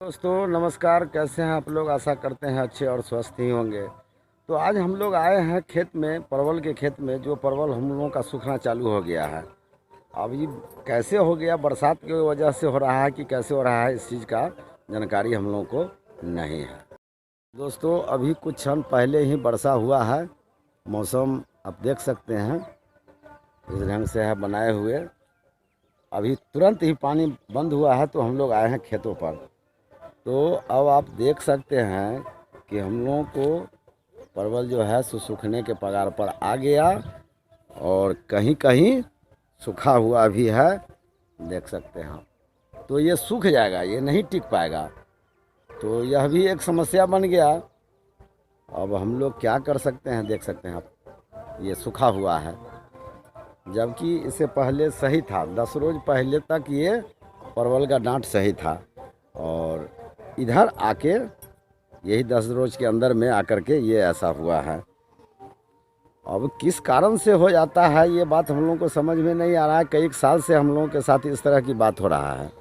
दोस्तों नमस्कार। कैसे हैं आप लोग? आशा करते हैं अच्छे और स्वस्थ ही होंगे। तो आज हम लोग आए हैं खेत में, परवल के खेत में। जो परवल हम लोगों का सूखना चालू हो गया है। अब ये कैसे हो गया, बरसात की वजह से हो रहा है कि कैसे हो रहा है, इस चीज़ का जानकारी हम लोगों को नहीं है। दोस्तों अभी कुछ क्षण पहले ही वर्षा हुआ है। मौसम आप देख सकते हैं इस ढंग से है बनाए हुए। अभी तुरंत ही पानी बंद हुआ है तो हम लोग आए हैं खेतों पर। तो अब आप देख सकते हैं कि हम लोगों को परवल जो है सूखने के कगार पर आ गया और कहीं कहीं सूखा हुआ भी है, देख सकते हैं। तो ये सूख जाएगा, ये नहीं टिक पाएगा। तो यह भी एक समस्या बन गया। अब हम लोग क्या कर सकते हैं, देख सकते हैं आप, ये सूखा हुआ है। जबकि इससे पहले सही था, 10 रोज पहले तक ये परवल का डांट सही था। और इधर आके यही 10 रोज के अंदर में आकर के ये ऐसा हुआ है। अब किस कारण से हो जाता है ये बात हम लोगों को समझ में नहीं आ रहा है। कई साल से हम लोगों के साथ इस तरह की बात हो रहा है।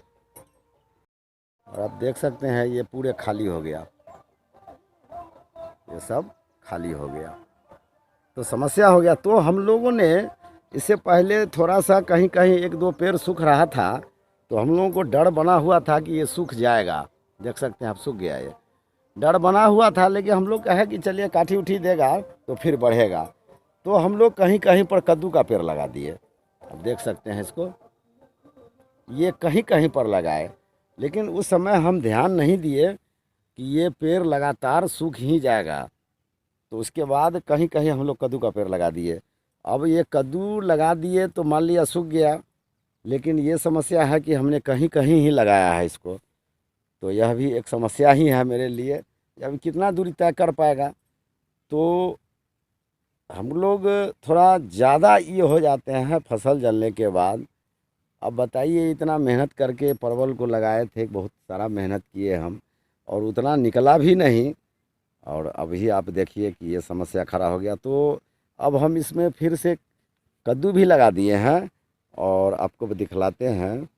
और आप देख सकते हैं ये पूरे खाली हो गया, ये सब खाली हो गया। तो समस्या हो गया। तो हम लोगों ने इससे पहले थोड़ा सा कहीं कहीं एक दो पेड़ सूख रहा था, तो हम लोगों को डर बना हुआ था कि ये सूख जाएगा। देख सकते हैं आप, सूख गया। ये डर बना हुआ था, लेकिन हम लोग कहे कि चलिए काठी उठी देगा तो फिर बढ़ेगा। तो हम लोग कहीं कहीं पर कद्दू का पेड़ लगा दिए। अब देख सकते हैं इसको, ये कहीं कहीं पर लगाए। लेकिन उस समय हम ध्यान नहीं दिए कि ये पेड़ लगातार सूख ही जाएगा। तो उसके बाद कहीं कहीं हम लोग कद्दू का पेड़ लगा दिए। अब ये कद्दू लगा दिए तो मान लिया सूख गया, लेकिन ये समस्या है कि हमने कहीं कहीं ही लगाया है इसको। तो यह भी एक समस्या ही है मेरे लिए। अब कितना दूरी तय कर पाएगा। तो हम लोग थोड़ा ज़्यादा ये हो जाते हैं फसल जलने के बाद। अब बताइए, इतना मेहनत करके परवल को लगाए थे, बहुत सारा मेहनत किए हम, और उतना निकला भी नहीं। और अभी आप देखिए कि ये समस्या खड़ा हो गया। तो अब हम इसमें फिर से कद्दू भी लगा दिए हैं और आपको भी दिखलाते हैं।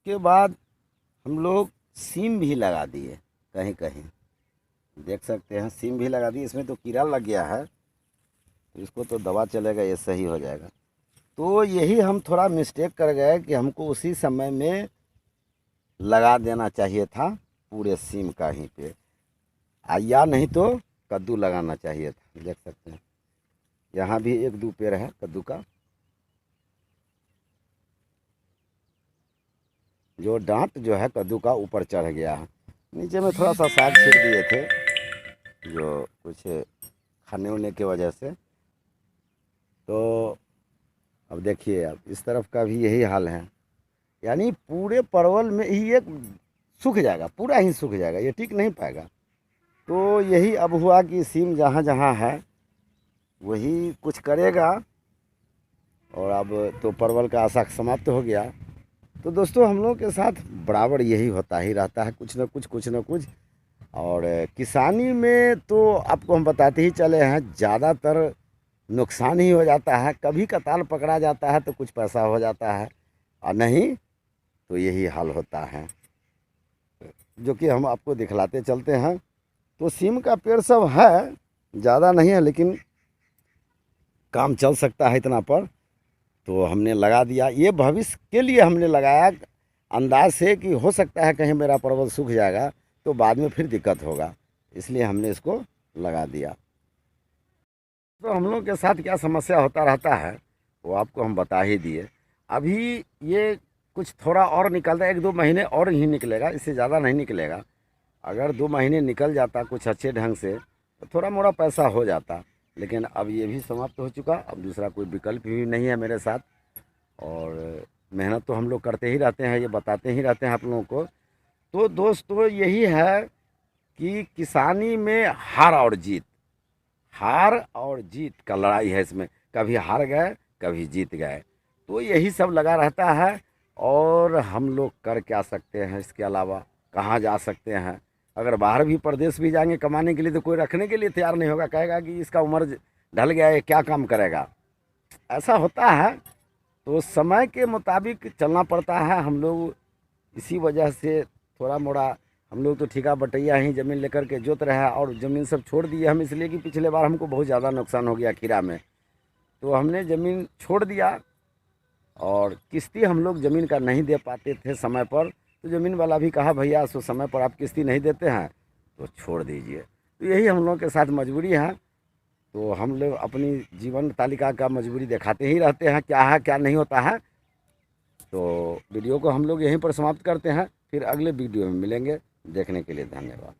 के बाद हम लोग सीम भी लगा दिए कहीं कहीं, देख सकते हैं सीम भी लगा दिए। इसमें तो कीड़ा लग गया है, तो इसको तो दवा चलेगा, ये सही हो जाएगा। तो यही हम थोड़ा मिस्टेक कर गए कि हमको उसी समय में लगा देना चाहिए था पूरे सीम का ही पे, या नहीं तो कद्दू लगाना चाहिए था। देख सकते हैं यहाँ भी एक दो पेड़ है कद्दू का। जो डांट जो है कद्दू का ऊपर चढ़ गया है। नीचे में थोड़ा सा साग छीट दिए थे, जो कुछ खाने उने की वजह से। तो अब देखिए, अब इस तरफ का भी यही हाल है। यानी पूरे परवल में ही एक सूख जाएगा, पूरा ही सूख जाएगा, ये टिक नहीं पाएगा। तो यही अब हुआ कि सीम जहाँ जहाँ है वही कुछ करेगा। और अब तो परवल का आशा समाप्त हो गया। तो दोस्तों हम लोग के साथ बराबर यही होता ही रहता है, कुछ न कुछ कुछ न कुछ। और किसानी में तो आपको हम बताते ही चले हैं, ज़्यादातर नुकसान ही हो जाता है। कभी कताल पकड़ा जाता है तो कुछ पैसा हो जाता है, और नहीं तो यही हाल होता है, जो कि हम आपको दिखलाते चलते हैं। तो सीम का पेड़ सब है, ज़्यादा नहीं है, लेकिन काम चल सकता है इतना पर। तो हमने लगा दिया, ये भविष्य के लिए हमने लगाया, अंदाज से कि हो सकता है कहीं मेरा परवल सूख जाएगा तो बाद में फिर दिक्कत होगा, इसलिए हमने इसको लगा दिया। तो हम लोग के साथ क्या समस्या होता रहता है वो आपको हम बता ही दिए। अभी ये कुछ थोड़ा और निकलता है, 1-2 महीने और ही निकलेगा, इससे ज़्यादा नहीं निकलेगा। अगर 2 महीने निकल जाता कुछ अच्छे ढंग से तो थोड़ा मोड़ा पैसा हो जाता। लेकिन अब ये भी समाप्त हो चुका, अब दूसरा कोई विकल्प भी नहीं है मेरे साथ। और मेहनत तो हम लोग करते ही रहते हैं, ये बताते ही रहते हैं आप लोगों को। तो दोस्तों यही है कि किसानी में हार और जीत का लड़ाई है इसमें। कभी हार गए, कभी जीत गए, तो यही सब लगा रहता है। और हम लोग कर क्या सकते हैं, इसके अलावा कहाँ जा सकते हैं। अगर बाहर भी प्रदेश भी जाएंगे कमाने के लिए तो कोई रखने के लिए तैयार नहीं होगा, कहेगा कि इसका उम्र ढल गया है, क्या काम करेगा। ऐसा होता है। तो समय के मुताबिक चलना पड़ता है। हम लोग इसी वजह से थोड़ा मोड़ा हम लोग तो ठेका बटैया ही ज़मीन लेकर के जोत रहे हैं, और ज़मीन सब छोड़ दिए हम, इसलिए कि पिछले बार हमको बहुत ज़्यादा नुकसान हो गया खीरा में, तो हमने ज़मीन छोड़ दिया। और किस्ती हम लोग ज़मीन का नहीं दे पाते थे समय पर, तो ज़मीन वाला भी कहा भैया सो समय पर आप किस्ती नहीं देते हैं तो छोड़ दीजिए। तो यही हम लोग के साथ मजबूरी है। तो हम लोग अपनी जीवन तालिका का मजबूरी दिखाते ही रहते हैं, क्या है क्या नहीं होता है। तो वीडियो को हम लोग यहीं पर समाप्त करते हैं, फिर अगले वीडियो में मिलेंगे। देखने के लिए धन्यवाद।